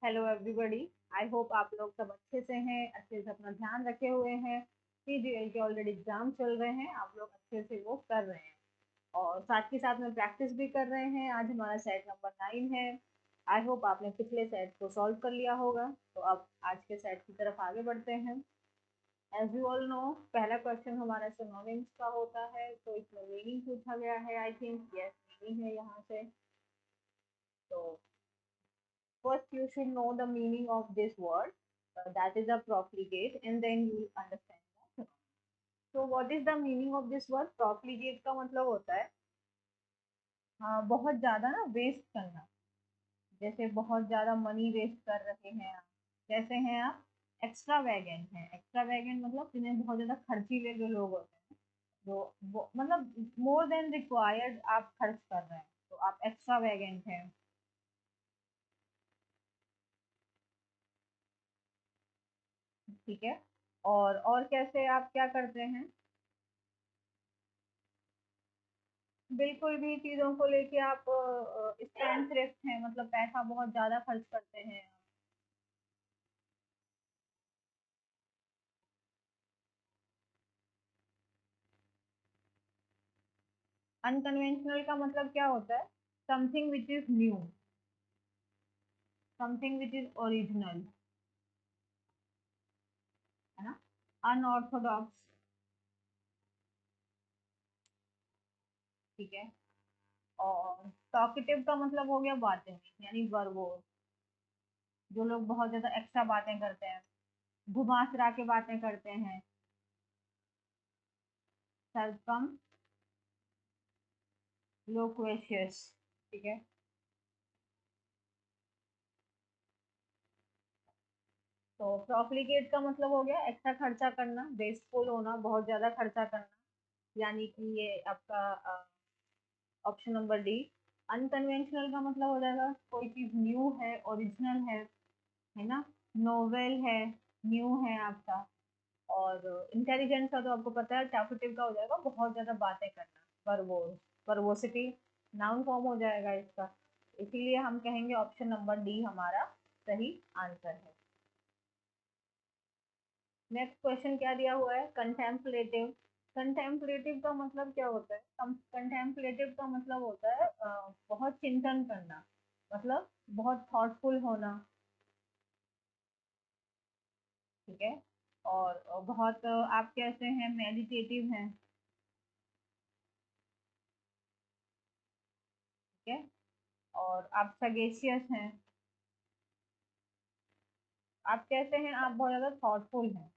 Hello everybody. I hope आप लोग सब अच्छे से हैं, अच्छे से अपना ध्यान रखे हुए हैं। सीजीएल के ऑलरेडी एग्जाम चल रहे हैं, आप लोग अच्छे से वो कर रहे हैं और साथ के साथ में प्रैक्टिस भी कर रहे हैं। आज हमारा सेट नंबर 9 है। आई होप आपने पिछले सेट को सॉल्व कर लिया होगा। तो अब आज के सेट की तरफ आगे बढ़ते हैं। एज यू ऑल नो, पहला क्वेश्चन हमारा सिनोनिम्स का होता है, तो इसमें मीनिंग पूछा गया है। आई थिंक यस, मीनिंग है यहाँ से। तो first, you should know the meaning of this word, that is a profligate, and then you will understand that. So, what is the meaning of this word? Profligate का मतलब होता है बहुत ज़्यादा ना वेस्ट करना। जैसे बहुत ज़्यादा मनी वेस्ट कर रहे हैं आप। जैसे हैं आप एक्स्ट्रा वैगेंट हैं। एक्स्ट्रा वैगेंट मतलब जिन्हें बहुत ज़्यादा खर्चीले जो लोग होते हैं, जो वो मतलब मोर देन रिक्वायर्ड आप खर्च कर रहे हैं, तो आप एक्स्ट्रा वैगेंट हैं। ठीक है। और कैसे आप क्या करते हैं? बिल्कुल भी चीज़ों को लेके आप स्पेंडथ्रिफ्ट हैं, मतलब पैसा बहुत ज़्यादा खर्च करते हैं। अनकन्वेंशनल का मतलब क्या होता है? Something which is new, something which is original, है ना। अनऑर्थोडॉक्स। ठीक है। और टॉकेटिव का मतलब हो गया बातें, यानी वर्बोस। जो लोग बहुत ज़्यादा एक्स्ट्रा बातें करते हैं, घुमा फिरा के बातें करते हैं। सरकम लोक्वेशियस। ठीक है। तो प्रॉफिलिकेट का मतलब हो गया एक्स्ट्रा खर्चा करना, वेस्टफुल होना, बहुत ज्यादा खर्चा करना। यानी कि ये आपका ऑप्शन नंबर डी। अनकन्वेंशनल का मतलब हो जाएगा कोई चीज न्यू है, ओरिजिनल है ना, नोवेल है, न्यू है आपका। और इंटेलिजेंस का तो आपको पता है, टॉकेटिव का हो जाएगा बहुत ज्यादा बातें करना, वर्बोस, वर्बोसिटी, नाउन फॉर्म हो जाएगा इसका। इसीलिए हम कहेंगे ऑप्शन नंबर डी हमारा सही आंसर है। नेक्स्ट क्वेश्चन क्या दिया हुआ है? कंटेम्पलेटिव। कंटेम्पलेटिव का मतलब क्या होता है? कंटेम्पलेटिव का मतलब होता है बहुत चिंतन करना, मतलब बहुत थॉटफुल होना। ठीक है। और बहुत आप कैसे हैं, मेडिटेटिव हैं। ठीक है। और आप सगेशियस हैं। आप कैसे हैं? आप बहुत ज़्यादा थॉटफुल हैं।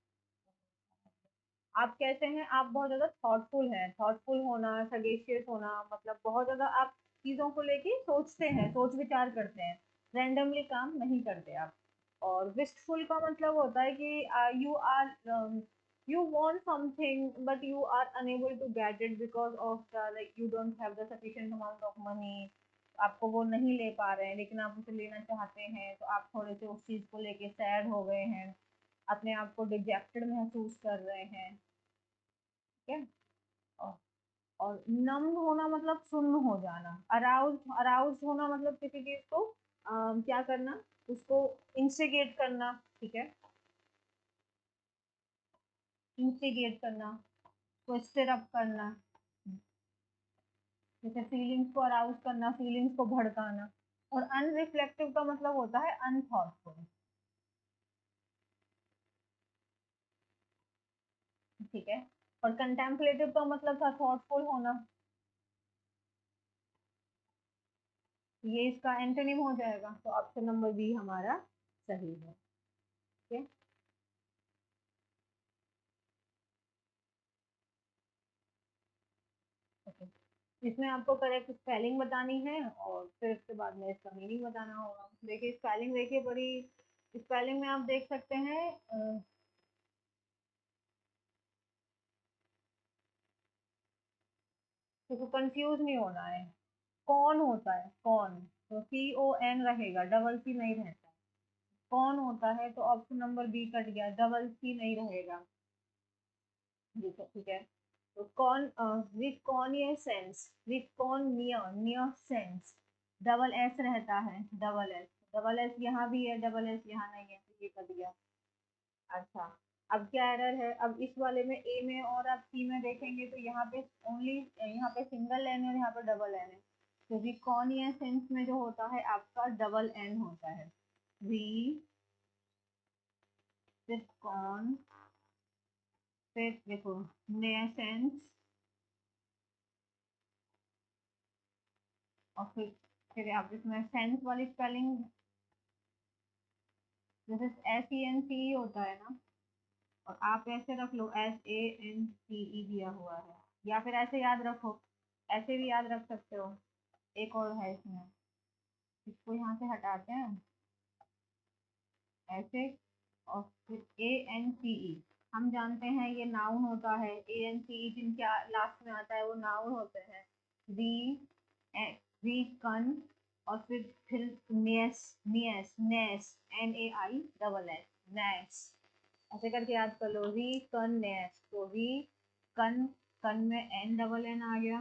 आप कैसे हैं? आप बहुत ज़्यादा थॉटफुल हैं। थॉटफुल होना, सगेशियस होना, मतलब बहुत ज़्यादा आप चीज़ों को लेके सोचते हैं, सोच विचार करते हैं, रैंडमली काम नहीं करते आप। और विस्टफुल का मतलब होता है कि you are you want something but you are unable to get it because of the like you don't have the sufficient amount of money। आपको वो नहीं ले पा रहे हैं, लेकिन आप उसे लेना चाहते हैं, तो आप थोड़े से उस चीज़ को लेके सैड हो गए हैं, अपने आप को डिजेक्टेड महसूस कर रहे हैं। ठीक है। और, और नम होना मतलब सुन्न हो जाना। अराउज, अराउज होना मतलब किसी चीज को क्या करना, उसको इंस्टिगेट करना। ठीक है। इंस्टिगेट करना, को स्टिर अप करना। जैसे फीलिंग्स को अराउज करना, फीलिंग्स को भड़काना। और अनरिफ्लेक्टिव का मतलब होता है अनथॉटफुल। ठीक है। और कंटेम्पलेटिव का मतलब था थॉटफुल होना। ये इसका एंटोनिम हो जाएगा, तो ऑप्शन नंबर बी हमारा सही है। ठीक है। ओके। इसमें आपको करेक्ट स्पेलिंग बतानी है और फिर उसके बाद में इसका मीनिंग बताना होगा। देखिए स्पेलिंग, देखिए बड़ी, स्पेलिंग में आप देख सकते हैं किसी कंफ्यूज नहीं होना है। कौन होता है? कौन, तो CON रहेगा, डबल सी नहीं रहता। कौन होता है, तो ऑप्शन नंबर बी कट गया, डबल सी नहीं रहेगा। ठीक है, ठीक है। तो कौन, विथ कौन ये सेंस, विथ कौन near, near sense, double S रहता है, डबल एस, डबल एस यहाँ भी है, डबल एस यहाँ नहीं है, तो ये कर दिया। अच्छा, अब क्या एरर है, अब इस वाले में ए में और आप सी में देखेंगे तो यहाँ पे ओनली, यहाँ पे सिंगल एन है और यहाँ पे डबल एन है। तो रिकॉन या सेंस में जो होता है आपका डबल एन होता है, री फिर कॉन, फिर देखो नेसेंस, और फिर आप इसमें सेंस वाली स्पेलिंग जैसे एस ई एन सी होता है ना, और आप ऐसे रख लो एस ए एन सी ई दिया हुआ है, या फिर ऐसे याद रखो, ऐसे भी याद रख सकते हो। एक और है इसमें, इसको यहाँ से हटाते हैं ऐसे, और फिर ए एन सी ई, हम जानते हैं ये नाउन होता है, ए एन सी ई जिनके लास्ट में आता है वो नाउन होते हैं। री, री कन, और फिर नेस, नियस, ness, N A I double S, ness, ऐसे करके याद कर लो, री कन नेस। तो री कन, कन में एन डबल एन आ गया,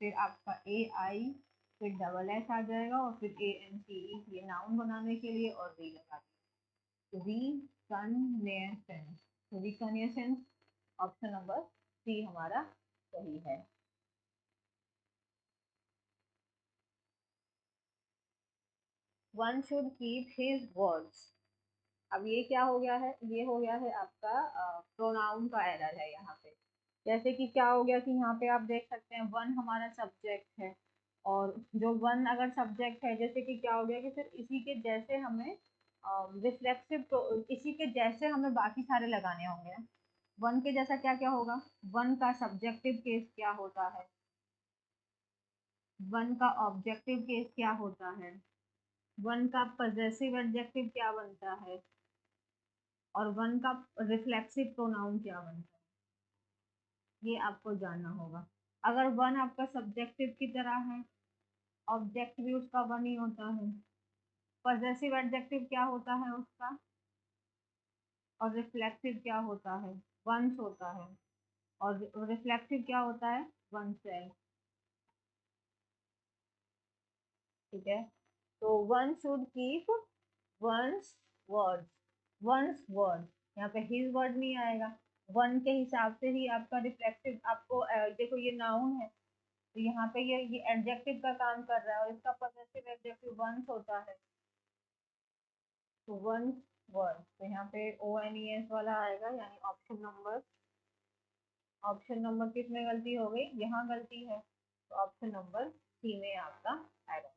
फिर आपका ए आई, फिर डबल एस आ जाएगा, और फिर ए एन सी ई, ये नाउन बनाने के लिए, और री लगा दिया, रिकन्वेसेंस। तो रिकन्वेसेंस ऑप्शन नंबर सी हमारा सही है। One should keep his words. अब ये क्या हो गया है, ये हो गया है आपका प्रोनाउन का एरर है यहाँ पे। जैसे कि क्या हो गया कि यहाँ पे आप देख सकते हैं वन हमारा सब्जेक्ट है, और जो वन अगर सब्जेक्ट है, जैसे कि क्या हो गया कि फिर इसी के जैसे हमें रिफ्लेक्सिव, तो इसी के जैसे हमें बाकी सारे लगाने होंगे। वन के जैसा क्या क्या होगा, वन का सब्जेक्टिव केस क्या होता है, वन का ऑब्जेक्टिव केस क्या होता है, वन का पजेसिव एडजेक्टिव क्या बनता है, और वन का रिफ्लेक्सिव प्रोनाउन क्या बनता है, ये आपको जानना होगा। अगर वन आपका सब्जेक्टिव की तरह है, ऑब्जेक्ट भी उसका वन ही होता है, पजेसिव एडजेक्टिव क्या होता है उसका, और रिफ्लेक्सिव क्या होता है, वंस होता है, और रिफ्लेक्सिव क्या होता है, वन सेल्फ। ठीक है, तो one should keep one's word, one's word, यहाँ पे हिज वर्ड नहीं आएगा, वन के हिसाब से ही आपका रिफ्लेक्सिव, आपको देखो ये नाउन है, तो यहाँ पे ये एडजेक्टिव का काम कर रहा है, और इसका पॉजिटिव एडजेक्टिव वंस होता है, तो वंस वर्ड, तो यहाँ पे ओ एन ई एस वाला आएगा, यानी ऑप्शन नंबर, ऑप्शन नंबर किस में गलती हो गई, यहाँ गलती है, तो ऑप्शन नंबर सी में आपका आएगा।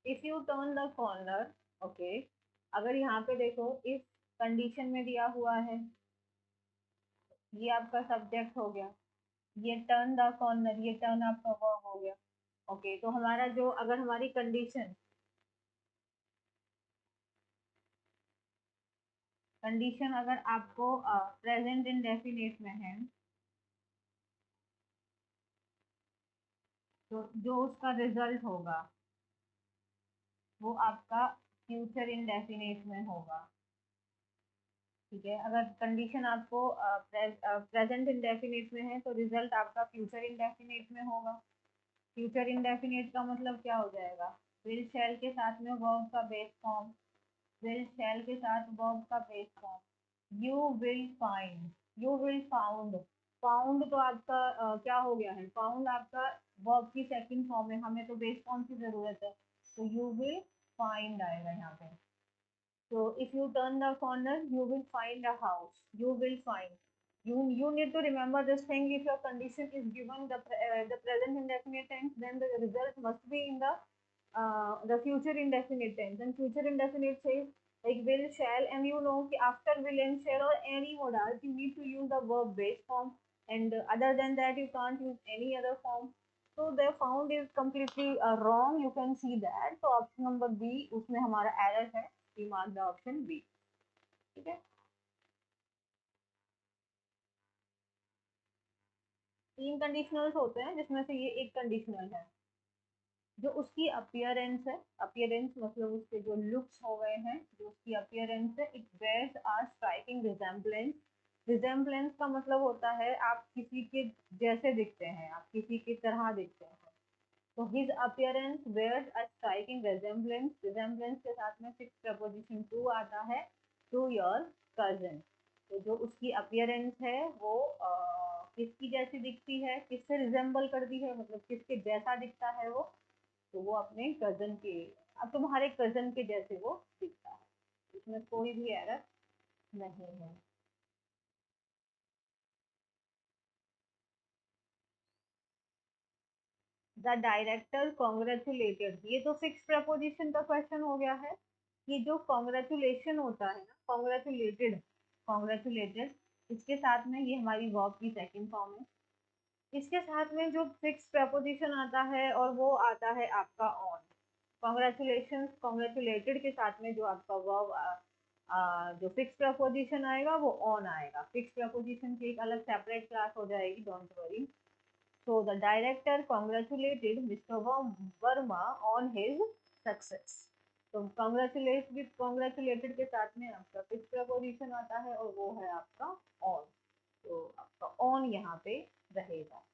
If U turn the corner, okay, अगर यहाँ पे देखो इस कंडीशन में दिया हुआ है, ये आपका सब्जेक्ट हो गया, ये टर्न द कॉर्नर, ये टर्न आपका वर्ब हो गया। ओके, तो हमारा जो, अगर हमारी कंडीशन, कंडीशन अगर आपको प्रेजेंट इंडेफिनिट में है, तो जो उसका रिजल्ट होगा वो आपका फ्यूचर इंडेफिनिट में होगा। ठीक है, अगर कंडीशन आपको प्रेजेंट इंडेफिनिट में है, तो रिजल्ट आपका फ्यूचर इंडेफिनिट में होगा। फ्यूचर इंडेफिनिट का मतलब क्या हो जाएगा, विल शैल के साथ में वर्ब का बेस फॉर्म, विल शैल के साथ वर्ब का base form, you will find, you will found, found तो आपका क्या हो गया है, फाउंड आपका वर्ब की सेकंड फॉर्म है, हमें तो बेस फॉर्म की जरूरत है, तो यू विल फाइंड आएगा यहाँ पे। So if you turn the corner, you will find a house. You will find. You need to remember this thing. If your condition is given the present indefinite tense, then the result must be in the future indefinite tense. And future indefinite says like will, shall, and you know after will and shall or any modals, you need to use the verb base form. And other than that, you can't use any other form. So the found is completely wrong. You can see that. So option number B, उसमें हमारा error है. We mark the option B. ठीक है, तीन conditionals होते हैं जिसमें से ये एक कंडीशनल है, जो उसकी अपीयरेंस है, अपीयरेंस मतलब उसके जो लुक्स हो गए हैं, जो उसकी अपीयरेंस है, it bears are striking resemblance resemblance का मतलब होता है आप किसी के जैसे दिखते हैं, आप किसी की तरह दिखते हैं। तो his appearance bears a striking resemblance, resemblance के साथ में फिक्स प्रपोजिशन टू आता है, टू योर कजन। तो जो उसकी अपीयरेंस है वो किसकी जैसी दिखती है, किससे रिजेम्बल करती है, मतलब किसके जैसा दिखता है वो, तो वो अपने कजन के, अब तुम्हारे कजन के जैसे वो दिखता है। इसमें कोई भी एरर नहीं है। द डायरेक्टर कॉन्ग्रेचुलेटेड, ये तो फिक्स प्रपोजिशन का क्वेश्चन हो गया है कि जो कॉन्ग्रेचुलेशन होता है ना, कॉन्ग्रेचुलेटेड, कॉन्ग्रेचुलेटेड, इसके साथ में ये हमारी वर्ब की सेकंड फॉर्म है। इसके साथ में जो फिक्स प्रपोजिशन आता है और वो आता है आपका ऑन। कॉन्ग्रेचुलेशन, कॉन्ग्रेचुलेटेड के साथ में जो आपका वर्ब जो फिक्स प्रपोजिशन आएगा वो ऑन आएगा। फिक्स प्रपोजिशन की एक अलग सेपरेट क्लास हो जाएगी, don't worry. So the director congratulated Mr. Verma on his success. तो congratulate with congratulated के साथ में आपका फिक्स प्रपोजिशन आता है और वो है आपका on। तो आपका on यहाँ पे रहेगा।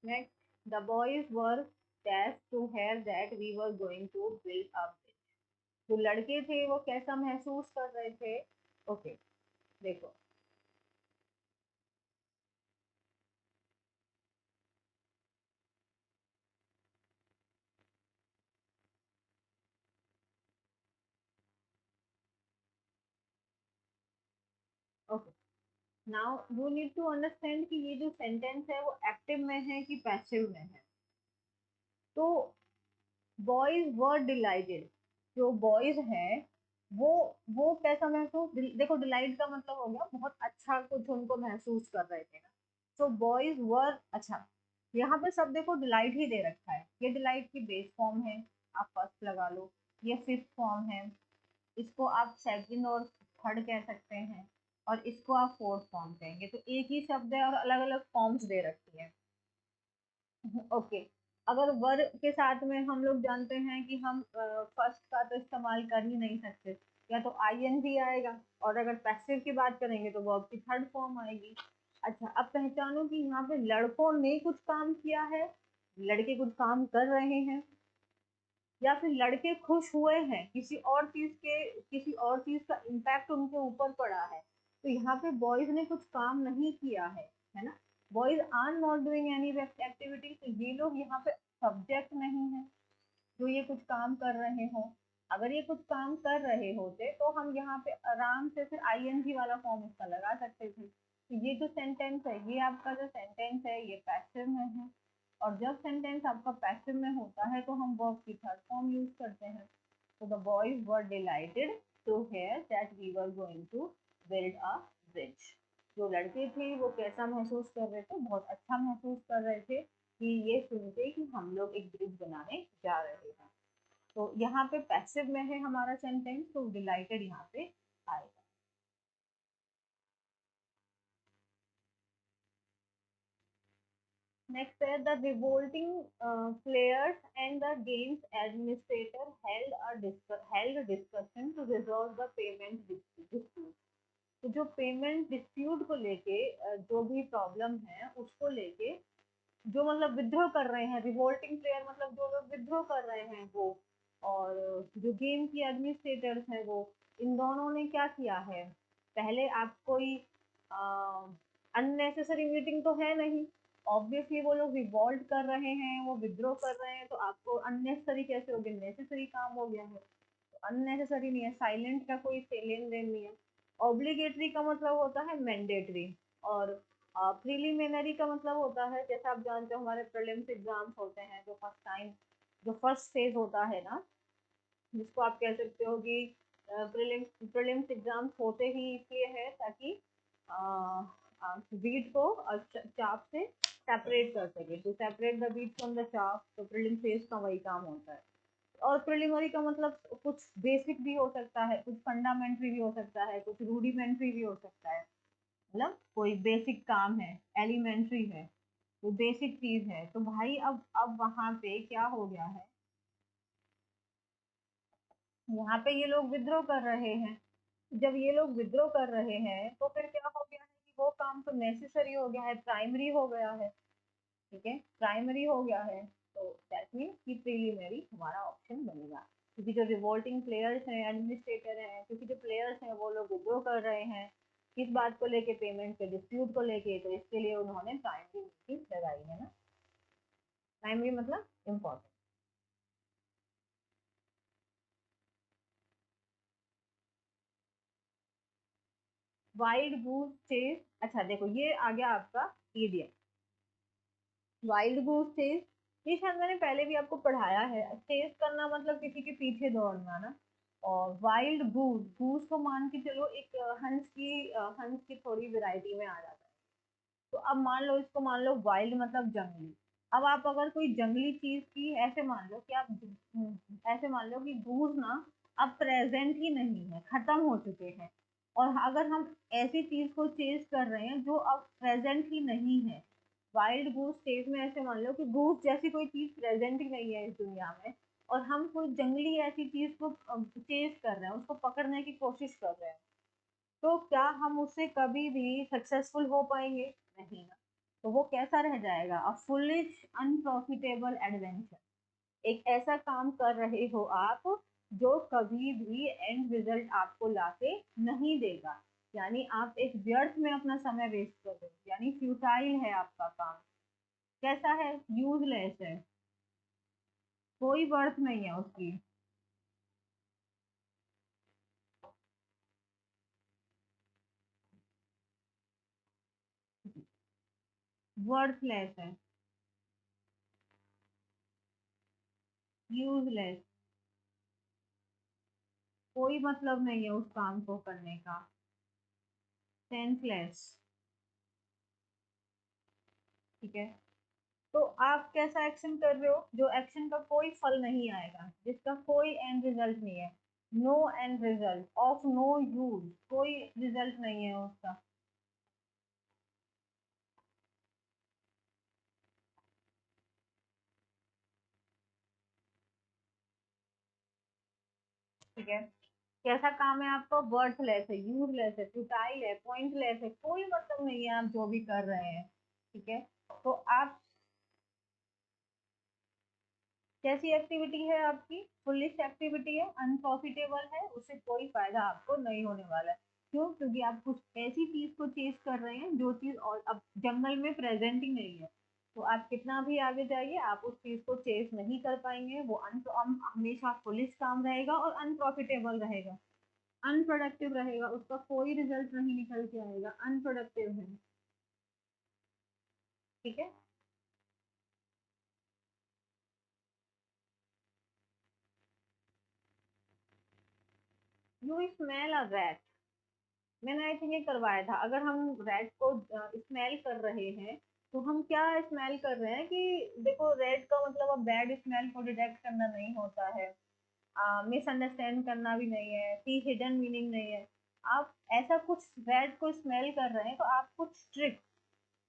Next, the boys were dashed to hear that we were going to build a bridge. जो लड़के थे वो कैसा महसूस कर रहे थे? ओके, देखो, okay, now you need to understand कि ये जो सेंटेंस है वो एक्टिव में है कि पैसिव में है। तो बॉयज वर डिलाइटेड, जो बॉयज हैं वो कैसा महसूस, देखो डिलाइट का मतलब हो गया बहुत अच्छा कुछ उनको महसूस कर रहे थे ना। तो बॉयज वर, अच्छा, यहाँ पे सब देखो डिलाइट ही दे रखा है, ये डिलाइट की बेस फॉर्म है, आप फर्स्ट लगा लो। ये फिफ्थ फॉर्म है, इसको आप सेकंड और थर्ड कह सकते हैं, और इसको आप फोर्थ फॉर्म कहेंगे। तो एक ही शब्द है और अलग अलग फॉर्म्स दे रखी है। ओके, अगर वर के साथ में हम लोग जानते हैं कि हम फर्स्ट का तो इस्तेमाल कर ही नहीं सकते, या तो आईएनजी आएगा, और अगर पैसिव की बात करेंगे तो वर्ब की थर्ड फॉर्म आएगी। अच्छा, अब पहचानो कि यहाँ पे लड़कों ने कुछ काम किया है, लड़के कुछ काम कर रहे हैं, या फिर लड़के खुश हुए हैं, किसी और चीज का इम्पैक्ट उनके ऊपर पड़ा है। तो यहाँ पे बॉयज ने कुछ काम नहीं किया है ना। Boys are not doing any activity, तो ये लोग यहाँ पे सब्जेक्ट नहीं है जो ये कुछ काम कर रहे हो। अगर ये कुछ काम कर रहे होते तो हम यहाँ पे आराम से फिर आईएनजी वाला फॉर्म इसका लगा सकते थे। तो ये जो सेंटेंस है, ये आपका जो सेंटेंस है ये पैसिव में है, और जब सेंटेंस आपका पैसिव में होता है तो हम वर्ब की थर्ड फॉर्म यूज करते हैं। तो the boys were delighted to hear that we were going to build a bridge. जो लड़के थे वो कैसा महसूस कर रहे थे, बहुत अच्छा महसूस कर रहे थे कि ये सुनते कि हम लोग एक ब्रिज बनाने जा रहे हैं। तो यहाँ पे पैसिव में है हमारा सेंटेंस, तो डिलाइटेड यहाँ पे आएगा। नेक्स्ट है the revolting players and the games administrator held discussion to resolve the payment dispute. तो जो पेमेंट डिस्प्यूट को लेके जो भी प्रॉब्लम है उसको लेके, जो मतलब विद्रोह कर रहे हैं, रिवोल्टिंग प्लेयर मतलब जो लोग विद्रोह कर रहे हैं वो, और जो गेम की एडमिनिस्ट्रेटर्स हैं वो, इन दोनों ने क्या किया है, पहले आप कोई अननेसेसरी मीटिंग तो है नहीं, ऑब्वियसली वो लोग रिवॉल्ट कर रहे हैं, वो विद्रोह कर रहे हैं, तो आपको अननेसेसरी कैसे हो गया, नेसेसरी काम हो गया है। तो अननेसेसरी नहीं है, साइलेंट का कोई लेन देन नहीं है। ऑब्लिगेटरी का मतलब होता है मैंडेटरी, और प्रीलिमिनरी का मतलब होता है, जैसा आप जानते हो हमारे प्रीलिम्स एग्जाम्स होते हैं, जो फर्स्ट फेज होता है ना, जिसको आप कह सकते हो कि प्रीलिम्स एग्जाम्स होते ही इसलिए है ताकि वीट को चाप से सेपरेट कर सके, to separate the wheat from the chaff. तो प्रीलिम फेज का वही काम होता है। और प्रिलिमिनरी का मतलब कुछ बेसिक भी हो सकता है, कुछ फंडामेंट्री भी हो सकता है, कुछ रूडिमेंट्री भी हो सकता है। मतलब कोई बेसिक काम है, एलिमेंट्री है, वो बेसिक चीज है। तो भाई अब वहां पे क्या हो गया है, यहाँ पे ये लोग विद्रोह कर रहे हैं। जब ये लोग विद्रोह कर रहे हैं तो फिर क्या हो गया है कि वो काम तो नेसेसरी हो गया है, प्राइमरी हो गया है। ठीक है, प्राइमरी हो गया है। तो दैट मीन्स कि प्रीलिमिनरी हमारा ऑप्शन बनेगा, क्योंकि जो रिवोल्टिंग प्लेयर्स हैं, एडमिनिस्ट्रेटर हैं, क्योंकि जो प्लेयर्स हैं वो लोग विद्रोह कर रहे हैं किस बात को लेके, पेमेंट के डिस्प्यूट को लेके, तो इसके लिए उन्होंने प्राइमरी लगाई है ना। प्राइमरी मतलब इम्पोर्टेंट। वाइल्ड गूस चेज, अच्छा देखो ये आ गया आपका ईडियम। वाइल्ड गूस चेज, ये शायद मैंने पहले भी आपको पढ़ाया है। चेज करना मतलब किसी के पीछे दौड़ना ना। और वाइल्ड गूस, गूस को मान के चलो एक हंस की थोड़ी वैरायटी में आ जाता है। तो अब मान लो इसको, मान लो वाइल्ड मतलब जंगली। अब आप अगर कोई जंगली चीज की ऐसे मान लो कि ऐसे मान लो कि गूस ना अब प्रेजेंट ही नहीं है, खत्म हो चुके हैं। और अगर हम ऐसी चीज को चेज कर रहे हैं जो अब प्रेजेंट ही नहीं है, वाइल्ड गूस स्टेज में ऐसे मान लो कि गूस जैसी कोई चीज प्रेजेंट ही नहीं है इस दुनिया में, और हम कोई जंगली ऐसी चीज को चेज कर रहे हैं, उसको पकड़ने की कोशिश कर रहे हैं, तो क्या हम उससे कभी भी सक्सेसफुल हो पाएंगे? नहीं ना। तो वो कैसा रह जाएगा? A foolish unprofitable adventure. एक ऐसा काम कर रहे हो आप जो कभी भी एंड रिजल्ट आपको लाके नहीं देगा। यानी आप एक व्यर्थ में अपना समय वेस्ट कर रहे हो, यानी फ्यूटाइल है आपका काम। कैसा है? यूजलेस है, कोई वर्थ नहीं है उसकी। वर्थलेस है, यूजलेस, कोई मतलब नहीं है उस काम को करने का। सेंसलेस। ठीक है। तो आप कैसा एक्शन कर रहे हो? जो एक्शन का कोई फल नहीं आएगा, जिसका कोई एंड रिजल्ट नहीं है। No end result of no use, कोई रिजल्ट नहीं है उसका। ठीक है। कैसा काम है आपका? वर्थलेस है, यूजलेस है, फ्यूटाइल है, पॉइंटलेस है, कोई मतलब नहीं है आप जो भी कर रहे हैं। ठीक है। तो आप, कैसी एक्टिविटी है आपकी? फुलिश एक्टिविटी है, अनप्रॉफिटेबल है, उससे कोई फायदा आपको नहीं होने वाला है। क्यों? क्योंकि आप कुछ ऐसी चीज को चेज कर रहे हैं जो चीज और अब जंगल में प्रेजेंट ही नहीं है। तो आप कितना भी आगे जाइए, आप उस चीज को चेज नहीं कर पाएंगे। वो हमेशा फुलिश काम रहेगा और अनप्रॉफिटेबल रहेगा, अनप्रोडक्टिव रहेगा, उसका कोई रिजल्ट नहीं निकल के आएगा, अनप्रोडक्टिव है। ठीक है। यू स्मेल अ रैट, मैंने आई थिंक ये करवाया था। अगर हम रेड को स्मेल कर रहे हैं, तो हम क्या स्मेल कर रहे हैं कि देखो, रेड का मतलब अब बैड स्मेल को डिटेक्ट करना नहीं होता है, मिसअंडरस्टैंड करना भी नहीं है, की हिडन मीनिंग नहीं है। आप ऐसा कुछ रेड को स्मेल कर रहे हैं तो आप कुछ ट्रिक,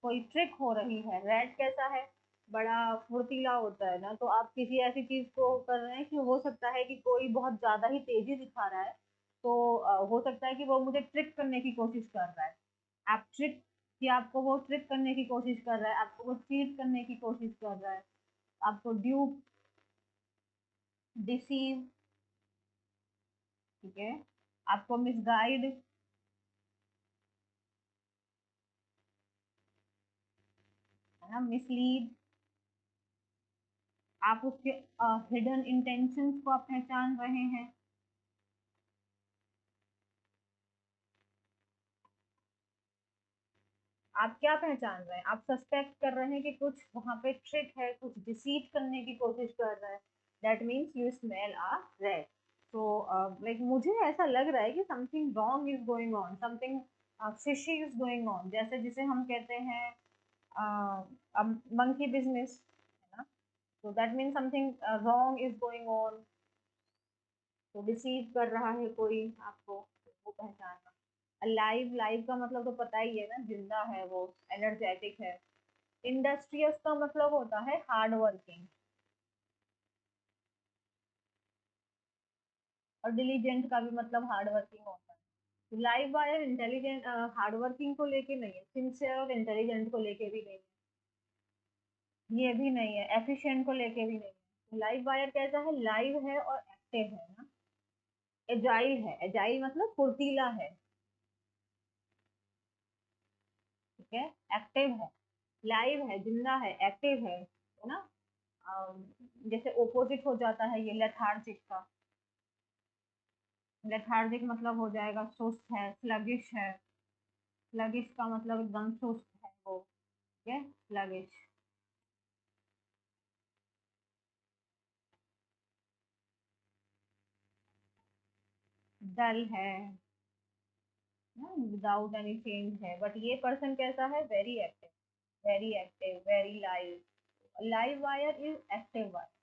कोई ट्रिक हो रही है। रेड कैसा है? बड़ा फुर्तीला होता है ना। तो आप किसी ऐसी चीज को कर रहे हैं कि हो सकता है कि कोई बहुत ज्यादा ही तेजी दिखा रहा है, तो हो सकता है कि वो मुझे ट्रिक करने की कोशिश कर रहा है। आप ट्रिक, कि आपको वो ट्रिक करने की कोशिश कर रहा है, आपको वो चीट करने की कोशिश कर रहा है, आपको ड्यूप, डिसीव। ठीक है। आपको मिसगाइड, है ना, मिसलीड। आप उसके हिडन इंटेंशंस को आप पहचान रहे हैं। आप क्या पहचान रहे हैं? आप सस्पेक्ट कर रहे हैं कि कुछ वहां पे ट्रिक है, कुछ डिसीट करने की कोशिश कर रहा है। That means you smell a rat. तो लाइक मुझे ऐसा लग रहा है कि something wrong is going on, something fishy is going on, जैसे जिसे हम कहते हैं मंकी बिजनेस, है ना। तो that means something wrong is going on. तो डिसीव कर रहा है कोई आपको, तो वो पहचानना। लाइव, लाइव का मतलब तो पता ही है ना, जिंदा है वो, एनर्जेटिक है। इंडस्ट्रियस का मतलब होता है हार्ड वर्किंग। और डिलीजेंट का भी मतलब हार्ड वर्किंग होता है। Live wire intelligent hard working को लेके नहीं है, सिंसियर और इंटेलिजेंट को लेके भी नहीं है, ये भी नहीं है, एफिशिएंट को लेके भी नहीं है। लाइव वायर कैसा है, लाइव है और एक्टिव है ना, एजाइल है, एजाइल मतलब फुर्तीला है, ठीक है, एक्टिव है, लाइव है, जिंदा है, एक्टिव है ना। अम, जैसे ओपोजिट हो जाता है ये लेथार्जिक का, लेथार्जिक मतलब हो जाएगा सुस्त है, स्लगिश है, स्लगिश का मतलब एकदम सुस्त है वो, ठीक है, स्लगिश। डल है, विदाउट एनी चेंज है, बट ये पर्सन कैसा है, very active, very active, very live, live wire is active wire.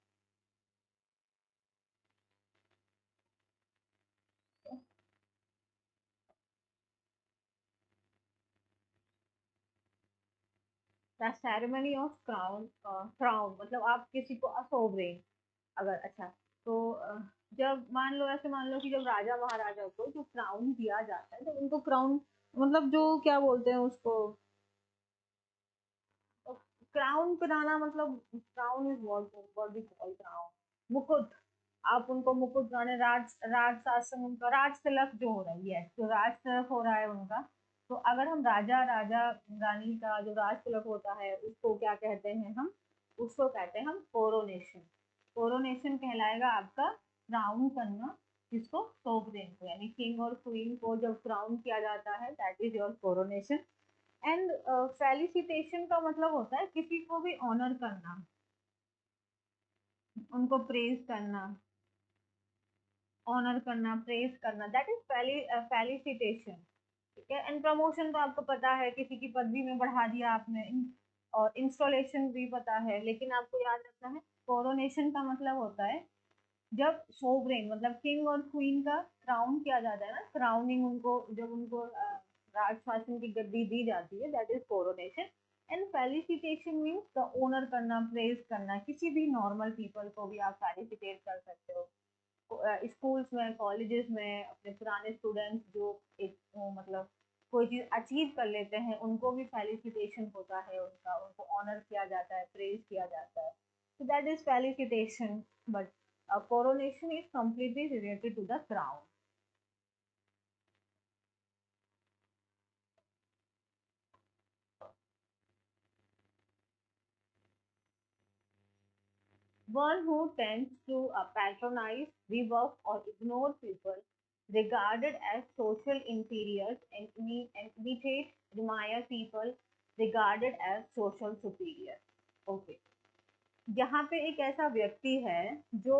The ceremony of crown, crown मतलब आप किसी को सोवरेन, अगर अच्छा, तो जब मान लो, ऐसे मान लो कि जब राजा महाराजा को जो क्राउन दिया जाता है, तो उनको क्राउन मतलब जो क्या बोलते हैं उसको, क्राउन बनाना मतलब, crown is what we call crown, मुकुट। आप उनको मुकुट बनाने, राज शासन उनका, राज तिलक जो हो रहा है, यस, तो राज तिलक हो रहा है उनका। तो अगर हम राजा राजा रानी का जो राज तिलक होता है उसको क्या कहते हैं हम, उसको कहते हैं हम कोरोनेशन। कोरोनेशन कहलाएगा आपका क्राउन करना, जिसको सोवरेन को यानी किंग और क्वीन को जब क्राउन किया जाता है, that is your coronation. And felicitation का मतलब होता है किसी को भी ऑनर करना, उनको प्रेज करना, ऑनर करना, प्रेज करना, दैट इज फेलिसिटेशन, ठीक है। एंड प्रमोशन तो आपको पता है, किसी की पदवी में बढ़ा दिया आपने, और इंस्टॉलेशन भी पता है, लेकिन आपको याद रखना है कोरोनेशन का मतलब होता है जब सोवरेन मतलब किंग और क्वीन का क्राउन किया जाता है ना, क्राउनिंग, उनको जब उनको राज शासन की गद्दी दी जाती है, that is coronation. And felicitation means the honour करना, प्रेज करना, किसी भी नॉर्मल पीपल को भी आप फेलिसिटेट कर सकते हो। स्कूल्स में, कॉलेजेस में अपने पुराने स्टूडेंट्स जो एक मतलब कोई चीज़ अचीव कर लेते हैं, उनको भी फेलिसिटेशन होता है, उनका उनको ऑनर किया जाता है, प्रेज किया जाता है, so that is felicitation. But coronation is completely related to the crown. One who tends to patronize, rebuff, or ignore people regarded as social inferiors and imitate, admire people regarded as social superior. Okay. यहाँ पे एक ऐसा व्यक्ति है जो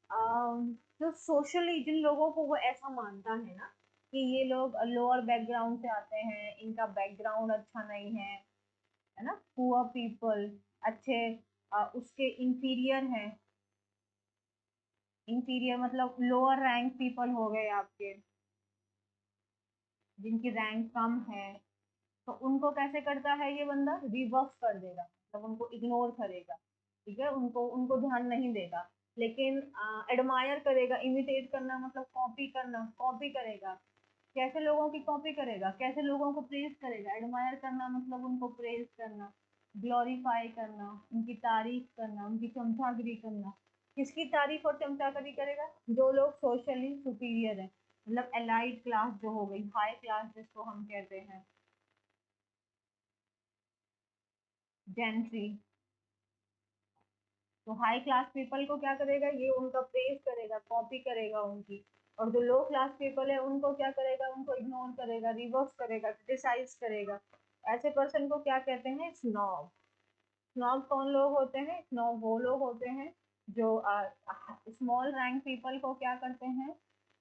जो socially जिन लोगों को वो ऐसा मानता है ना कि ये लोग लोअर बैकग्राउंड से आते हैं, इनका बैकग्राउंड अच्छा नहीं है ना, पुअर पीपल, अच्छे उसके इंफीरियर हैं, इंफीरियर मतलब लोअर रैंक पीपल हो गए आपके, जिनकी रैंक कम है, तो उनको कैसे करता है ये बंदा, रिवर्स कर देगा, मतलब उनको इग्नोर करेगा, ठीक है, उनको उनको ध्यान नहीं देगा। लेकिन एडमायर करेगा, इमिटेट करना मतलब कॉपी करना, कॉपी करेगा, कैसे लोगों की कॉपी करेगा, कैसे लोगों को प्रेज करेगा, एडमायर करना मतलब उनको प्रेज करना, ग्लोरीफाई करना, उनकी तारीफ करना, उनकी चमचागिरी करना। किसकी तारीफ और चमचागिरी करेगा, जो लोग सोशली सुपीरियर है, मतलब एलाइड क्लास जो हो गई, हाई क्लास जिसको हम कहते हैं, जेंट्री। तो हाई क्लास पीपल को क्या करेगा, ये उनका प्रेज करेगा, कॉपी करेगा उनकी। और जो लो क्लास पीपल है उनको क्या करेगा, उनको इग्नोर करेगा, रिवर्स करेगा, क्रिटिसाइज करेगा। ऐसे पर्सन को क्या कहते हैं, स्नॉब। स्नॉब कौन लोग होते हैं, स्नॉब वो लोग होते हैं जो स्मॉल रैंक पीपल को क्या करते हैं,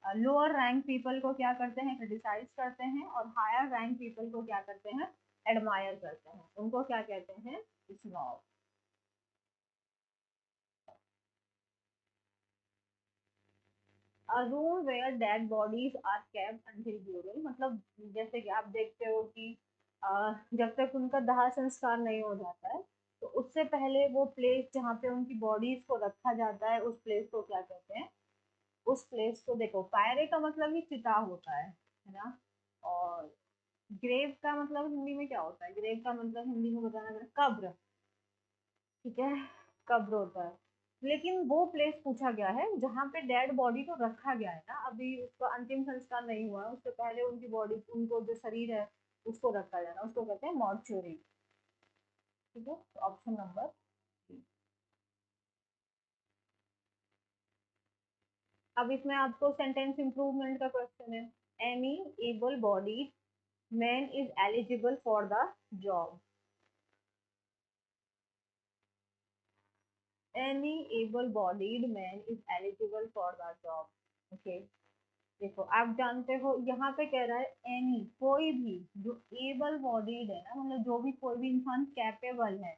लोअर रैंक पीपल को क्या करते हैं, क्रिटिसाइज करते हैं, और हायर रैंक पीपल को क्या करते हैं, एडमायर करते हैं, उनको क्या कहते हैं, snob. A room where dead bodies are kept until burial, मतलब जैसे कि आप देखते हो कि जब तक उनका दाह संस्कार नहीं हो जाता है, तो उससे पहले वो प्लेस जहाँ पे उनकी बॉडीज को रखा जाता है, उस प्लेस को क्या कहते हैं, उस प्लेस को देखो, पायरे का मतलब ही चिता होता है ना। और ग्रेव का मतलब हिंदी में क्या होता है? ग्रेव का मतलब हिंदी में बताना जरा, कब्र। ठीक है, कब्र होता है। लेकिन वो प्लेस पूछा गया है जहाँ पे डेड बॉडी को रखा गया है ना, अभी उसका अंतिम संस्कार नहीं हुआ है, उससे पहले उनकी बॉडी, उनको जो शरीर है उसको रखा जाना, उसको कहते हैं मॉर्चुरी। ठीक है, ऑप्शन नंबर। अब इसमें आपको सेंटेंस इंप्रूवमेंट का क्वेश्चन है। Any able body man is eligible for the job. Any able bodied man is eligible for the job. Okay, देखो आप जानते हो यहाँ पे कह रहा है एनी, कोई भी जो एबल बॉडीड है ना, मतलब जो भी, कोई भी इंसान कैपेबल है।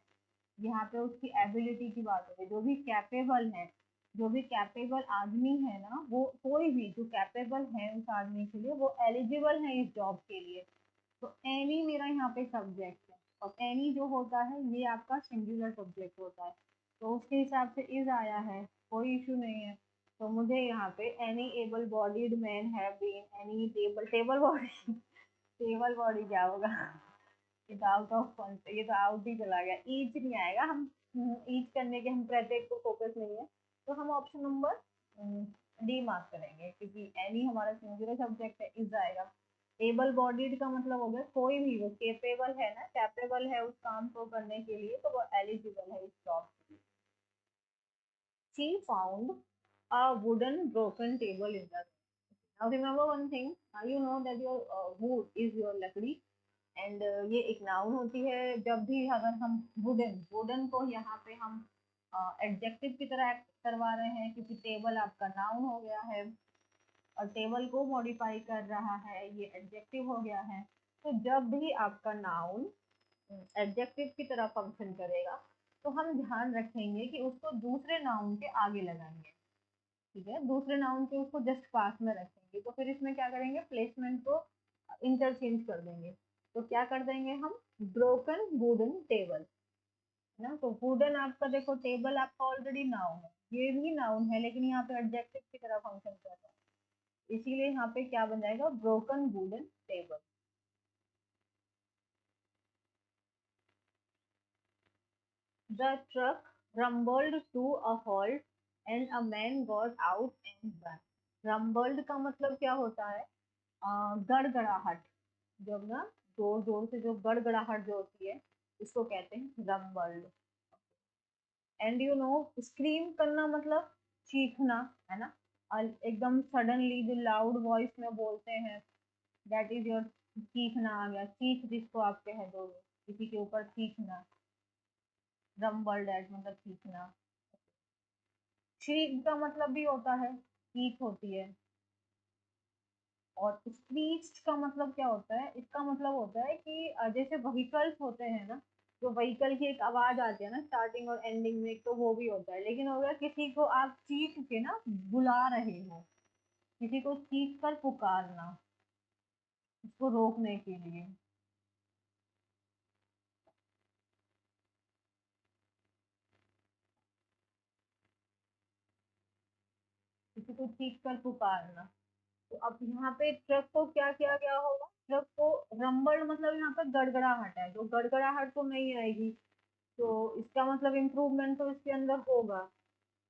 यहाँ पे उसकी एबिलिटी की बात हो रही है, जो भी कैपेबल है, जो भी कैपेबल आदमी है ना, वो कोई भी जो कैपेबल है उस आदमी के लिए, वो एलिजिबल है इस जॉब के लिए। तो एनी मेरा यहाँ पे सब्जेक्ट है, और एनी जो होता है ये आपका सिंगुलर सब्जेक्ट होता है, तो उसके हिसाब से इज आया है, कोई इशू नहीं है। तो मुझे यहाँ पे any able bodied man have been, any table, table body table body क्या होगा? ये तो आउट ऑफ कॉन्सेप्ट, ये तो आउट ही चला गया, ईच नहीं आएगा। हम ईच करने के, हम प्रत्येक को फोकस नहीं है, तो हम ऑप्शन नंबर डी मार्क करेंगे, क्योंकि एनी हमारा सिंगुलर सब्जेक्ट है, इज आएगा। एबल बॉडीड का मतलब हो गया कोई भी, वो केपेबल है ना, कैपेबल है उस काम को करने के लिए, तो वो एलिजिबल है इस जॉब के लिए। She found a wooden broken table in the room. Now remember one thing, you know that your wood is your लकड़ी, एंड ये एक नाउन होती है। जब भी अगर हम वुडन, वुडन को यहाँ पे हम एडजेक्टिव की तरह act करवा रहे हैं, क्योंकि टेबल आपका नाउन हो गया है और टेबल को मॉडिफाई कर रहा है, ये एडजेक्टिव हो गया है। तो जब भी आपका नाउन एडजेक्टिव की तरह फंक्शन करेगा, तो हम ध्यान रखेंगे कि उसको दूसरे नाउन के आगे लगाएंगे। ठीक है, दूसरे नाउन के उसको जस्ट पास में रखेंगे, तो फिर इसमें क्या करेंगे, प्लेसमेंट को इंटरचेंज कर देंगे। तो क्या कर देंगे हम, ब्रोकन वुडन टेबल, है ना। तो वुडन आपका देखो, टेबल आपका ऑलरेडी नाउन है, ये भी नाउन है, लेकिन यहाँ पे एडजेक्टिव की तरह फंक्शन कर रहा है, इसीलिए यहाँ पे क्या बन जाएगा, broken wooden table. The truck rumbled to a halt and a man got out and ran. Rumbled का मतलब क्या होता है, गड़गड़ाहट। जब ना जोर जोर से जो गड़गड़ाहट जो होती है, इसको कहते हैं rumbled। And you know, scream करना मतलब चीखना, है ना। और एकदम सडनली जो लाउड वॉइस में बोलते हैं, दैट इज योर चीखना आ गया, चीख जिसको आप कह दो, किसी के ऊपर चीखना। रम्बल डैट मतलब चीखना। श्रीक का मतलब भी होता है, चीख होती है। और स्क्रीच्ड का मतलब क्या होता है, इसका मतलब होता है कि जैसे व्हीकल्स होते हैं ना, जो व्हीकल की एक आवाज आती है ना स्टार्टिंग और एंडिंग में, तो वो भी होता है। लेकिन हो गया किसी को आप चीख के ना बुला रहे हो, किसी को चीख कर पुकारना, उसको रोकने के लिए। किसी को चीख कर पुकारना। तो अब यहाँ पे ट्रक को क्या किया गया होगा, ट्रक को रंबल मतलब यहाँ पे गड़गड़ाहट है, जो गड़गड़ाहट तो नहीं आएगी, तो इसका मतलब इम्प्रूवमेंट तो इसके अंदर होगा।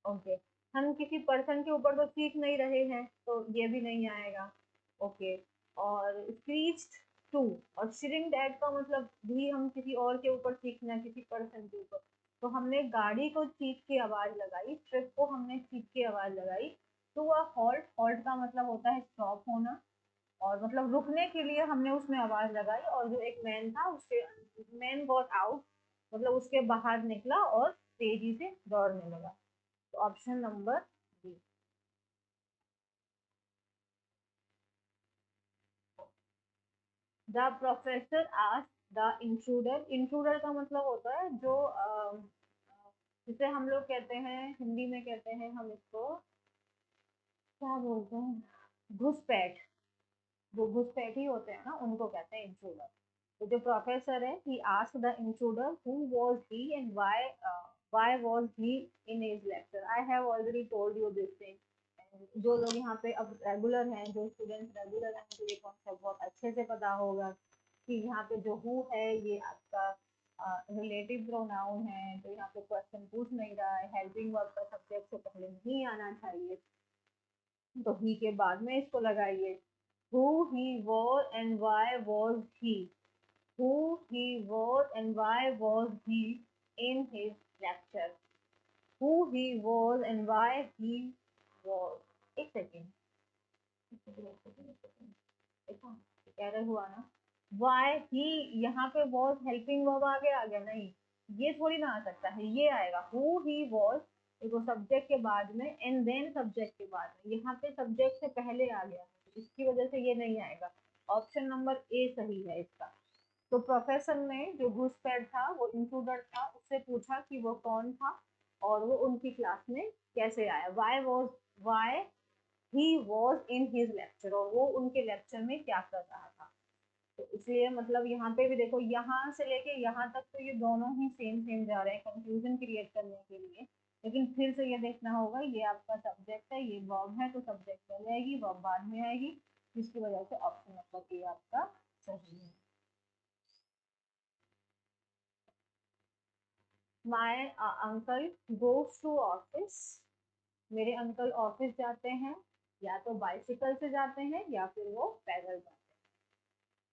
ओके, हम किसी पर्सन के ऊपर तो सीख नहीं रहे हैं, तो ये भी नहीं आएगा। ओके, और स्क्रीच्ड टू और श्रिंक दैट का मतलब भी हम किसी और के ऊपर सीखना, किसी पर्सन के ऊपर। तो हमने गाड़ी को चीख के आवाज लगाई, ट्रक को हमने चीख के आवाज लगाई। तो वह हॉल्ट, हॉल्ट का मतलब होता है स्टॉप होना, और मतलब रुकने के लिए हमने उसमें आवाज लगाई, और जो एक मैन था उसके, मैन गॉट आउट मतलब उसके बाहर निकला और तेजी से दौड़ने लगा। तो option number B. The professor asked the intruder, intruder का मतलब होता है जो जिसे हम लोग कहते हैं, हिंदी में कहते हैं हम इसको, क्या बोलते हैं, घुसपैठ। जो घुसपैठी होते हैं ना, उनको कहते हैं इंट्रूडर। तो जो प्रोफेसर है, he asked the intruder who was he and why was he in his lecture. I have already told you this thing, जो लोग यहाँ पे अब रेगुलर हैं, जो स्टूडेंट्स रेगुलर हैं, तो ये कॉन्सेप्ट बहुत अच्छे से पता होगा कि यहाँ पे जो हु है ये आपका रिलेटिव प्रोनाउन है, तो यहाँ पे क्वेश्चन पूछ नहीं रहा है, हेल्पिंग वर्ब का सब्जेक्ट से पहले नहीं आना चाहिए, तो ही के बाद में इसको लगाइए। Who he was and why was he, who he was and why was he in his lecture, who he was and why he was। एक सेकेंड, एरर हुआ ना। why he, यहाँ पे was हेल्पिंग वर्ब आगे आ गया, नहीं ये थोड़ी ना आ सकता है, ये आएगा who he was, देखो सब्जेक्ट के बाद में एंड देन सब्जेक्ट के बाद में, यहाँ पे सब्जेक्ट से पहले आ गया, इसकी वजह से ये नहीं आएगा। ऑप्शन नंबर ए सही है इसका। तो प्रोफेसर ने जो घुसपैठ था वो इंट्रूडर था, उससे पूछा कि वो कौन था और वो उनकी क्लास में कैसे आया। Why he was in his lecture, और वो उनके लेक्चर में क्या कर रहा था। तो इसलिए मतलब यहाँ पे भी देखो, यहाँ से लेके यहाँ तक तो ये दोनों ही सेम सेम जा रहे हैं कंफ्यूजन क्रिएट करने के लिए, लेकिन फिर से ये देखना होगा ये आपका सब्जेक्ट है, ये वर्ब है, तो सब्जेक्ट पहले आएगी, वर्ब बाद में आएगी, जिसकी वजह से ऑप्शन नंबर ए आपका सही है। My uncle goes to office, मेरे अंकल ऑफिस जाते हैं, या तो बाइसिकल से जाते हैं या फिर वो पैदल जाते हैं।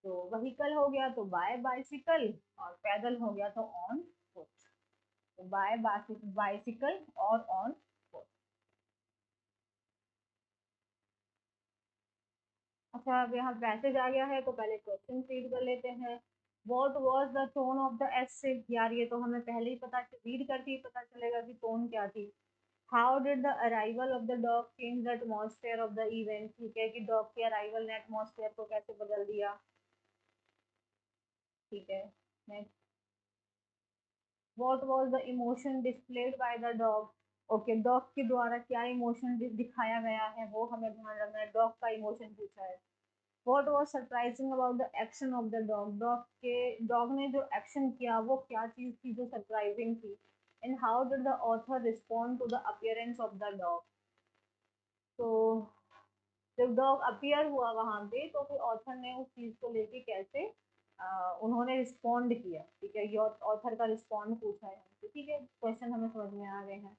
तो व्हीकल हो गया तो बाय बाइसिकल, और पैदल हो गया तो ऑन फुट। तो बाय बाइसिकल और ऑन फुट। अच्छा, अब यहाँ पैसेज आ गया है तो पहले क्वेश्चन रीड कर लेते हैं। What was the tone of the essay, यार ये तो हमें पहले ही पता, रीड करके ही पता चलेगा कि टोन क्या थी। How did the arrival of the dog change the atmosphere of the event, ठीक है कि डॉग के अराइवल ने एटमॉस्फेयर को कैसे बदल दिया, ठीक है। Next, what was the emotion displayed by the dog, okay dog के द्वारा क्या इमोशन दिखाया गया है वो हमें ध्यान रखना है, डॉग का इमोशन पूछा है। What was surprising about the action of the dog, dog ने जो एक्शन किया वो क्या चीज थी जो सरप्राइजिंग थी। And how did the author respond to the appearance of the dog, तो जब डॉग अपीयर हुआ वहां पे तो फिर ऑथर ने उस चीज को लेके कैसे उन्होंने रिस्पॉन्ड किया, ठीक है, ये ऑथर का रिस्पॉन्ड पूछा है हमसे, ठीक है, क्वेश्चन हमें समझ में आ गए हैं।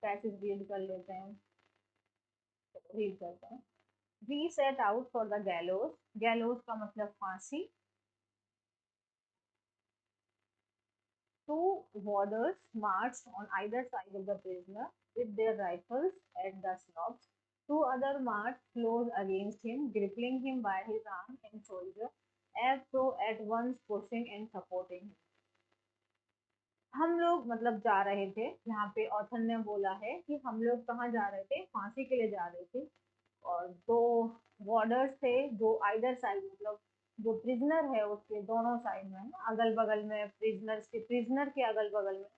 पैसेज रीड कर लेते हैं, रीड करते हैं। We set out for the gallows, gallows का मतलब फांसी। Two warders marched on either side of the prisoner with their rifles at the slopes. Two other marched close against him, gripping him by his arm and shoulder, as though at once pushing and supporting him. हम लोग मतलब जा रहे थे, यहाँ पे author ने बोला है कि हम लोग कहाँ जा रहे थे, फांसी के लिए जा रहे थे, और दो वार्डर्स थे जो आइदर साइड, मतलब जो प्रिजनर है उसके दोनों साइड में, अगल बगल में प्रिजनर के अगल बगल में,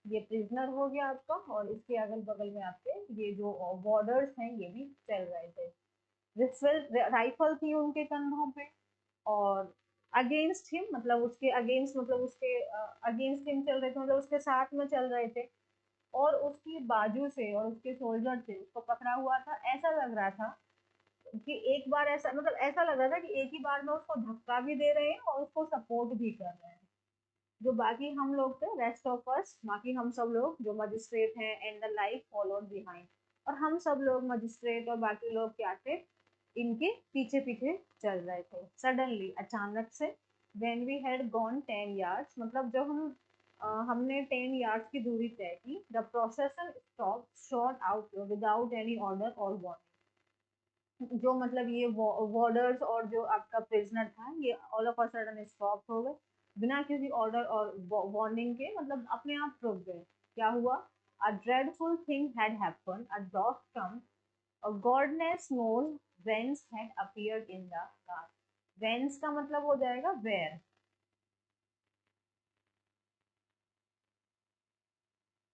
ये प्रिजनर हो गया आपका, और इसके अगल बगल में आपके ये जो वार्डर्स हैं ये भी चल रहे थे। राइफल थी उनके कंधों पे, और अगेंस्ट हिम मतलब उसके अगेंस्ट, मतलब उसके अगेंस्ट हिम चल रहे थे, मतलब उसके साथ में चल रहे थे, और उसकी बाजू से और उसके शोल्डर से उसको पकड़ा हुआ था। ऐसा लग रहा था कि एक बार ऐसा, मतलब ऐसा लग रहा था कि एक ही बार में उसको धक्का भी दे रहे हैं और उसको सपोर्ट भी कर रहे हैं। जो बाकी हम लोग थे, रेस्ट ऑफ अस, बाकी हम सब लोग जो मजिस्ट्रेट हैं, and the life followed behind, और हम सब लोग मजिस्ट्रेट और बाकी लोग क्या थे, इनके पीछे पीछे चल रहे थे। सडनली, अचानक से, when we had gone 10 yards, मतलब जब हमने 10 yards की दूरी तय की, the प्रोसेसन stop short out without any order और वार्निंग, जो मतलब ये वार्डर्स और जो आपका प्रिजनर था ये all of a sudden stop हो गए, बिना किसी ऑर्डर और वार्निंग के, मतलब अपने आप रुक गए। क्या हुआ, a dreadful thing had happened, a dog come, a goodness knows whence had appeared in the car. Whence का मतलब हो जाएगा वेयर,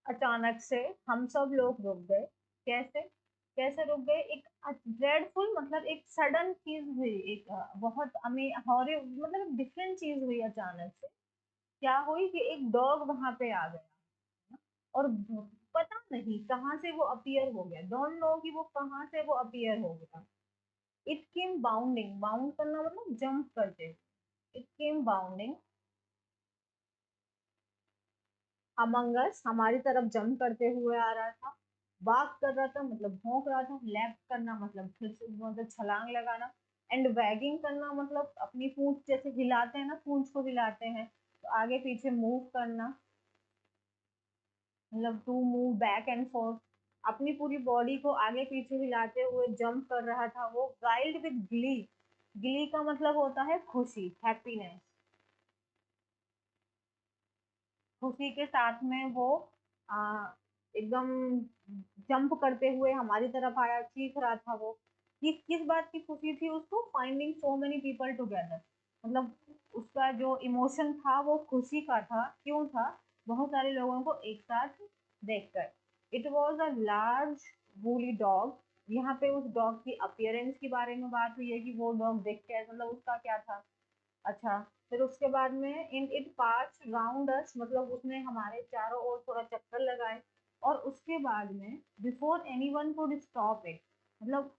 अचानक से हम सब लोग रुक गए। कैसे, कैसे रुक गए, एक ड्रेडफुल मतलब एक सडन चीज हुई, एक बहुत हमें हॉरिबल मतलब डिफरेंट चीज हुई अचानक से। क्या हुई कि एक डॉग वहां पे आ गया, और पता नहीं कहाँ से वो अपीयर हो गया, डोंट नो कि वो कहाँ से वो अपीयर हो गया। इट केम बाउंडिंग, बाउंड करना मतलब जंप करते, इट केम बाउंडिंग अमंग अस, हमारी तरफ जंप करते हुए आ रहा था। बाक कर रहा था मतलब भौंक रहा था, लेफ्ट करना मतलब फिर से मतलब छलांग लगाना, एंड वैगिंग करना मतलब अपनी पूंछ जैसे हिलाते हैं ना, पूंछ को हिलाते हैं तो आगे पीछे मूव करना, मतलब to move back and forth, अपनी पूरी बॉडी को आगे पीछे हिलाते हुए जंप कर रहा था वो। वाइल्ड विद ग्ली, ग्ली का मतलब होता है खुशी, हैप्पीनेस, खुशी के साथ में वो आ, एकदम जंप करते हुए हमारी तरफ आया, चीख रहा था वो। किस बात की खुशी थी उसको, finding so many people together, मतलब उसका जो इमोशन था वो खुशी का था। क्यों था, बहुत सारे लोगों को एक साथ देखकर। It was a large woolly dog, यहाँ पे उस डॉग की अपियरेंस के बारे में बात हुई है कि वो डॉग देख के मतलब उसका क्या था। अच्छा, फिर उसके बाद में इन इट पास राउंड अस, मतलब उसने हमारे चारों ओर थोड़ा चक्कर लगाए, और उसके बाद में before anyone could stop it, मतलब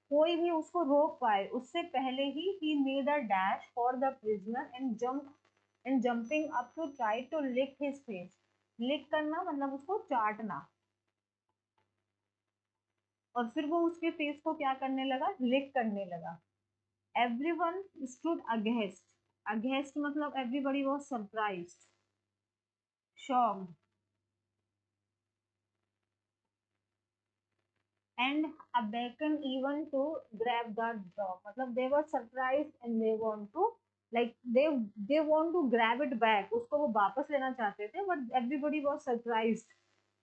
कोई भी उसको रोक पाए उससे पहले ही made a dash for the prisoner and jumping up to try to lick his face. Lick करना मतलब उसको चाटना, और फिर वो उसके फेस को क्या करने लगा, लिक करने लगा। एवरीवन स्टूड अगेंस्ट, अगेंस्ट मतलब everybody was surprised, shocked, and awakened even to grab the dog, मतलब they were surprised and they want to, like they want to grab it back, उसको वो वापस लेना चाहते थे, but everybody was surprised,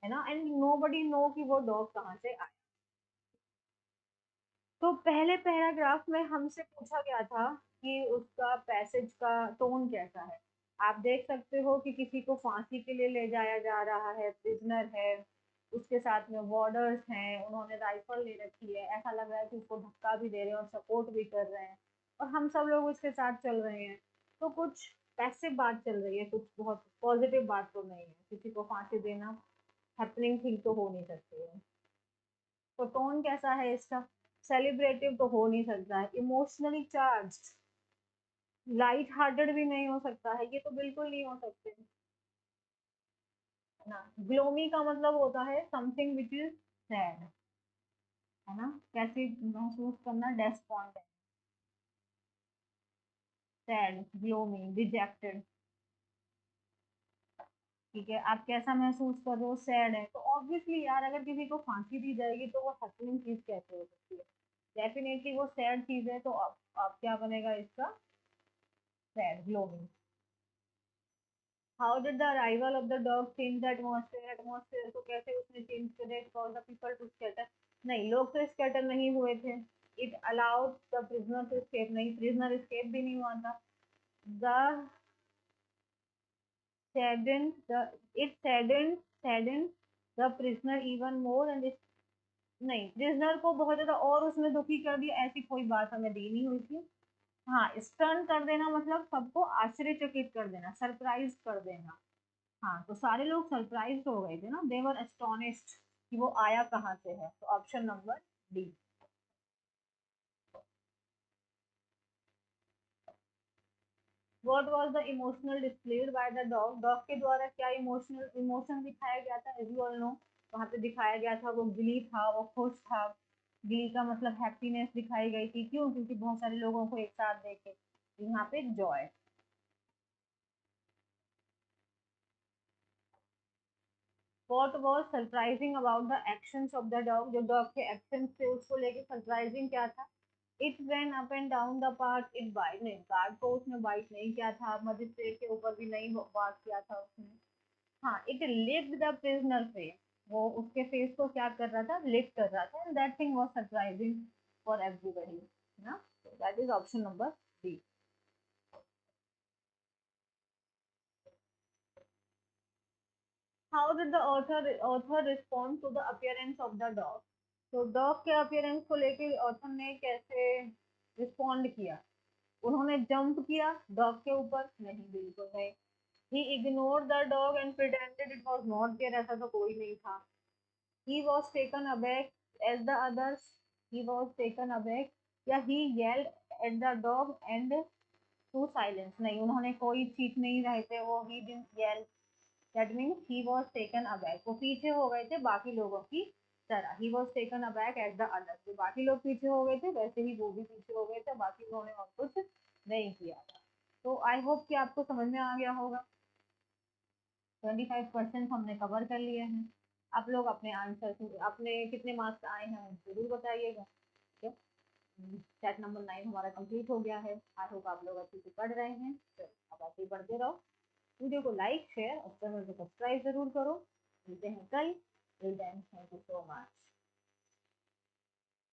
है ना, and nobody know कि वो डॉग कहाँ से आया। तो पहले पैराग्राफ में हमसे पूछा गया था कि उसका पैसेज का टोन कैसा है। आप देख सकते हो कि किसी को फांसी के लिए ले जाया जा रहा है, प्रिजनर है, उसके साथ में वार्डर्स हैं, उन्होंने राइफल ले रखी है, ऐसा लग रहा है कि उसको धक्का भी दे रहे हैं और सपोर्ट भी कर रहे हैं, और हम सब लोग उसके साथ चल रहे हैं। तो कुछ पैसिव बात चल रही है, कुछ बहुत पॉजिटिव बात तो नहीं है, किसी को फांसी देना हैपनिंग थिंग तो हो नहीं सकती है। तो टोन कैसा है इसका, सेलिब्रेटिव तो हो नहीं सकता है, इमोशनली चार्ज्ड, लाइट हार्टेड भी नहीं हो सकता है, ये तो बिल्कुल नहीं हो सकते, है ना। ग्लोमी का मतलब होता है समथिंग विच इज सैड, है ना, कैसे महसूस करना, डेस्पॉन्डेंट, सैड, ग्लोमी, डिजेक्टेड। ठीक है, आप कैसा महसूस कर रहे हो, सैड है, तो ऑब्वियसली यार अगर किसी को फांसी दी जाएगी तो वो हैपनिंग चीज कैसे हो सकती है, डेफिनेटली वो सैड चीज है, तो आप क्या बनेगा इसका, sad, gloomy. How did the arrival of the dog change the atmosphere, atmosphere को कैसे उसने चेंज करे, for the people to scatter, नहीं लोग तो स्कैटर नहीं हुए थे। It allowed the prisoner to escape, नहीं प्रिजनर स्केप भी नहीं हुआ था। The saddened the it saddened the prisoner even more and it, नहीं प्रिजनर को बहुत ज्यादा और उसने दुखी कर दिया, ऐसी कोई बात हमें दी नहीं हुई थी। हाँ, स्टन कर देना मतलब सबको आश्चर्यचकित कर देना, सरप्राइज कर देना। हाँ, तो सारे लोग सरप्राइज हो गए थे ना, दे वर एस्टोनिश्ड कि वो आया कहाँ से है, तो option number D. What was the emotional displayed by the dog, dog के द्वारा क्या इमोशनल इमोशन दिखाया गया था, एज यू ऑल नो, वहां पे दिखाया गया था वो गिली था, वो खुश था। गिली का मतलब हैप्पीनेस दिखाई गई थी, क्यों, क्योंकि बहुत सारे लोगों को एक साथ देखे, यहाँ पे Joy. What was surprising about the actions of the dog, जो डॉग के एक्शन थे उसको लेके सरप्राइजिंग क्या था। It ran up and down the park, it bite, नहीं गार्ड को उसने बाइट नहीं किया था, मजिस्ट्रेट के ऊपर भी नहीं बात किया था उसने। हाँ, it lift the prisoner face, वो उसके फेस को क्या कर रहा था, लिफ्ट कर रहा था, and that thing was surprising for everybody, है ना, that is option number D. How did the author respond to the appearance of the dog, तो डॉग के अपीयरेंस को लेके ऑथर ने कैसे रिस्पॉन्ड किया। उन्होंने जंप किया डॉग के ऊपर, नहीं बिल्कुल नहीं। He ignore the dog and pretended it was not there, ऐसा तो कोई नहीं था। he was taken aback as the others, he was taken aback, या he yelled at the dog and to silence. नहीं, उन्होंने कोई चीख नहीं रहे थे, वो he didn't yell. That means he was taken aback. वो पीछे हो गए थे बाकी लोगों की तरह. He was taken aback as the others. जो बाकी लोग पीछे हो गए थे वैसे ही वो भी पीछे हो गए थे, बाकी लोगों ने और कुछ नहीं किया था. तो आई होप कि आपको समझ में आ गया होगा. 25% हमने कवर कर लिए हैं. आप लोग अपने आंसर, अपने कितने मार्क्स आए हैं मुझे जरूर बताइएगा. ठीक है. चैट नंबर 9 हमारा कंप्लीट हो गया है. आई होप आप लोग अच्छे से पढ़ रहे हैं. तो अब ऐसे ही पढ़ते रहो. वीडियो को लाइक शेयर और चैनल को सब्सक्राइब जरूर करो. मिलते हैं कल. Till then, thank you so much.